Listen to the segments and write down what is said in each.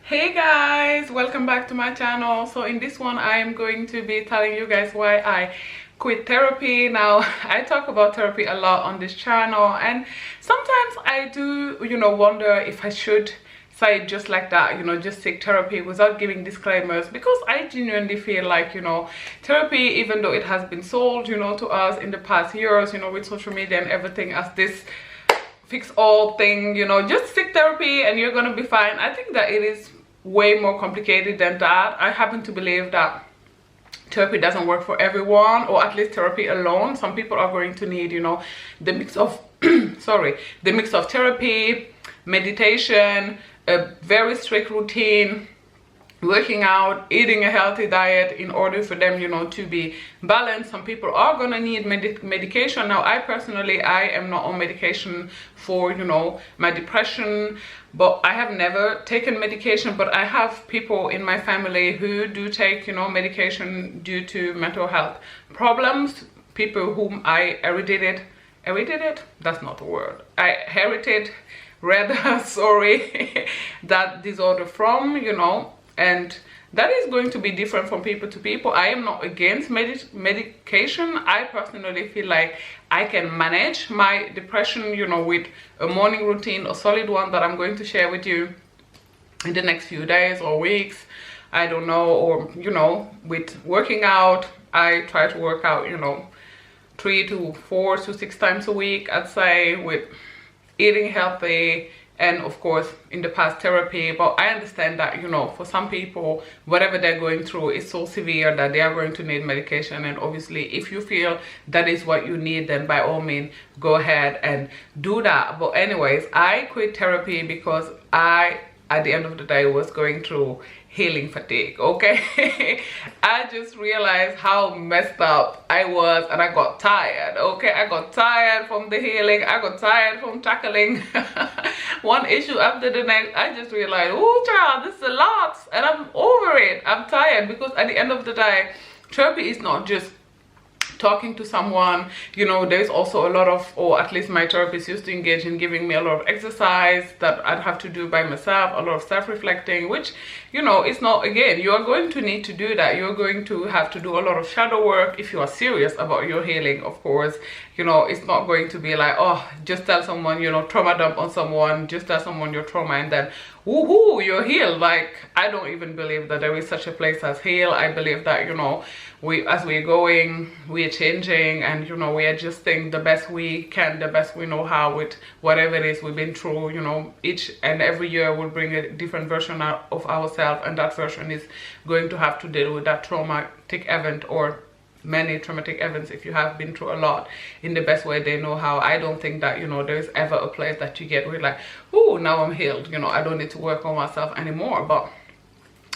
Hey guys, welcome back to my channel. So in this one I am going to be telling you guys why I quit therapy. Now I talk about therapy a lot on this channel, and sometimes I do wonder if I should say it just like that, just take therapy without giving disclaimers, because I genuinely feel like therapy, even though it has been sold to us in the past years, with social media and everything, as this fix all thing, just seek therapy and you're gonna be fine. I think that it is way more complicated than that. I happen to believe that therapy doesn't work for everyone, or at least therapy alone. Some people are going to need the mix of sorry, the mix of therapy, meditation, a very strict routine, working out, eating a healthy diet in order for them to be balanced. Some people are gonna need medication. Now I personally, I am not on medication for my depression, but I have never taken medication. But I have people in my family who do take medication due to mental health problems, people whom I herited, that's not the word, I herited rather sorry, that disorder from, and that is going to be different from people to people. I am not against medication. I personally feel like I can manage my depression, with a morning routine, a solid one that I'm going to share with you in the next few days or weeks. I don't know, or, with working out. I try to work out, 3 to 4 to 6 times a week, I'd say, with eating healthy, and of course in the past therapy. But I understand that for some people, whatever they're going through is so severe that they are going to need medication. And obviously if you feel that is what you need, then by all means go ahead and do that. But anyways, I quit therapy because I, at the end of the day, was going through healing fatigue. Okay, I just realized how messed up I was, and I got tired. Okay, I got tired from the healing. I got tired from tackling one issue after the next. I just realized, oh child, this is a lot, and I'm over it. I'm tired, because at the end of the day, therapy is not just talking to someone. There's also a lot of, or at least my therapist used to engage in giving me a lot of exercise that I'd have to do by myself, a lot of self-reflecting, which it's not, again, you are going to need to do that. You're going to have to do a lot of shadow work if you are serious about your healing. Of course, it's not going to be like, oh, just tell someone, trauma dump on someone, just tell someone your trauma and then woohoo, you're healed. Like, I don't even believe that there is such a place as heal. I believe that we, as we're going, we're changing, and we're adjusting the best we can, the best we know how, with whatever it is we've been through. Each and every year will bring a different version of ourselves, and that version is going to have to deal with that traumatic event, or many traumatic events, if you have been through a lot, in the best way they know how. I don't think that there's ever a place that you get where you're like, oh, now I'm healed, I don't need to work on myself anymore. But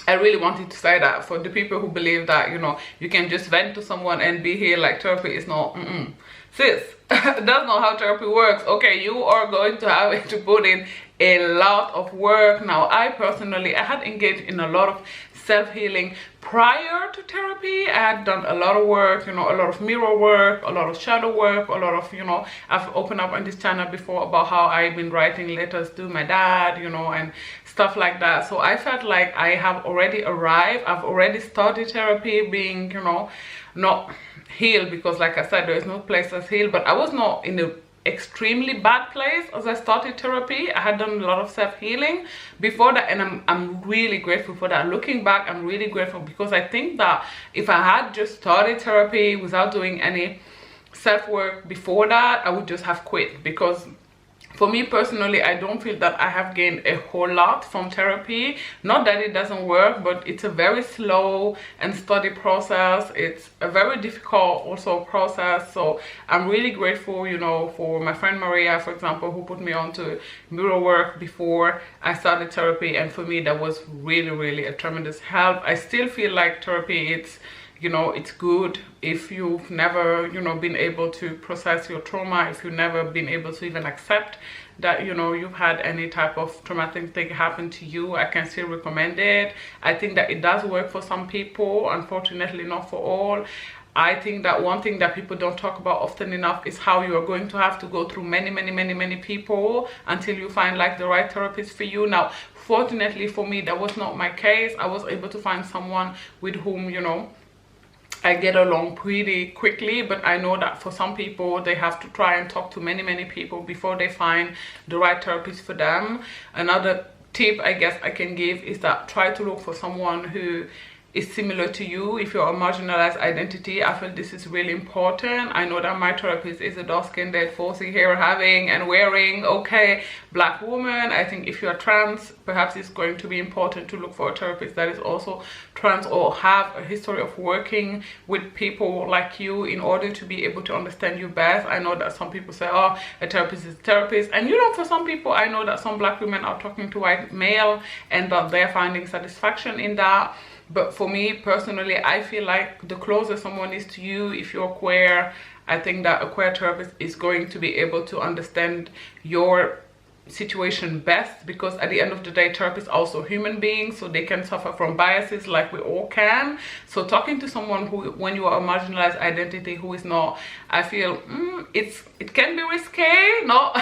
I really wanted to say that for the people who believe that you can just vent to someone and be healed. Like, therapy is not, sis, that's not how therapy works. Okay, you are going to have to put in a lot of work. Now I personally, I had engaged in a lot of self-healing prior to therapy. I had done a lot of work, a lot of mirror work, a lot of shadow work, a lot of I've opened up on this channel before about how I've been writing letters to my dad, and stuff like that. So I felt like I have already arrived. I've already started therapy, being not healed, because like I said, there is no place as healed, but I was not in a extremely bad place as I started therapy. I had done a lot of self-healing before that, and I'm really grateful for that. Looking back, I'm really grateful, because I think that if I had just started therapy without doing any self-work before that, I would just have quit. Because for me personally, I don't feel that I have gained a whole lot from therapy. Not that it doesn't work, but it's a very slow and steady process. It's a very difficult also process. So I'm really grateful, for my friend Maria, for example, who put me on to mirror work before I started therapy. And for me, that was really, really a tremendous help. I still feel like therapy, it's good if you've never, been able to process your trauma, if you've never been able to even accept that, you've had any type of traumatic thing happen to you. I can still recommend it. I think that it does work for some people, unfortunately not for all. I think that one thing that people don't talk about often enough is how you are going to have to go through many people until you find like the right therapist for you. Now, fortunately for me, that was not my case. I was able to find someone with whom, you know, I get along pretty quickly, but I know that for some people, they have to try and talk to many people before they find the right therapist for them. Another tip I guess I can give is that try to look for someone who is similar to you. If you're a marginalized identity, I feel this is really important. I know that my therapist is a dark-skinned, falsy hair having and wearing, okay, black woman. I think if you're trans, perhaps it's going to be important to look for a therapist that is also trans or have a history of working with people like you in order to be able to understand you best. I know that some people say, oh, a therapist is a therapist, and you know, for some people, I know that some black women are talking to white male and that they're finding satisfaction in that. But for me personally, I feel like the closer someone is to you, if you're queer, I think that a queer therapist is going to be able to understand your situation best, because at the end of the day, therapists are also human beings, so they can suffer from biases like we all can. So talking to someone who, when you are a marginalized identity who is not, I feel it can be risky. No,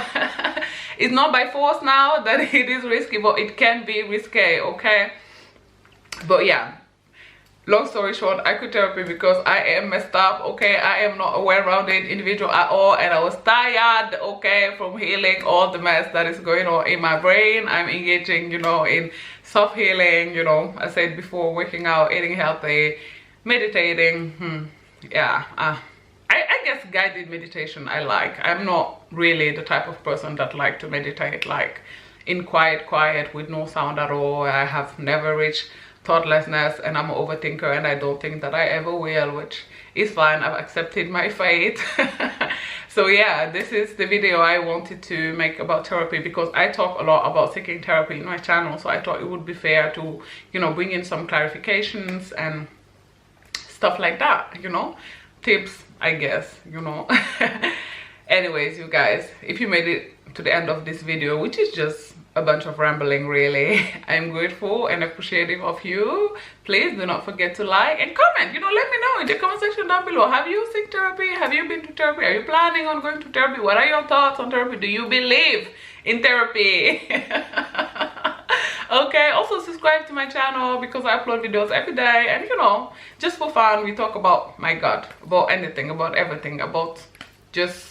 it's not by force now that it is risky, but it can be risky, okay? But yeah, long story short, I quit therapy because I am messed up, okay? I am not a well-rounded individual at all, and I was tired, okay, from healing all the mess that is going on in my brain. I'm engaging, you know, in self-healing, you know, I said before, working out, eating healthy, meditating. Yeah, I guess guided meditation I like. I'm not really the type of person that like to meditate like in quiet with no sound at all. I have never reached thoughtlessness, and I'm an overthinker, and I don't think that I ever will, which is fine. I've accepted my fate. So yeah, this is the video I wanted to make about therapy, because I talk a lot about seeking therapy in my channel, so I thought it would be fair to, you know, bring in some clarifications and stuff like that, you know, tips, I guess, you know. Anyways, you guys, if you made it to the end of this video, which is just a bunch of rambling really, I'm grateful and appreciative of you. Please do not forget to like and comment, you know, let me know in the comment section down below. Have you seen therapy? Have you been to therapy? Are you planning on going to therapy? What are your thoughts on therapy? Do you believe in therapy? Okay, also subscribe to my channel because I upload videos every day, and you know, just for fun, we talk about, my god, about anything, about everything, about just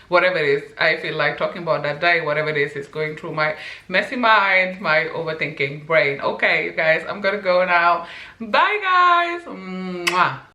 whatever it is I feel like talking about that day, whatever it is going through my messy mind, my overthinking brain. Okay, you guys, I'm gonna go now. Bye, guys. Mwah.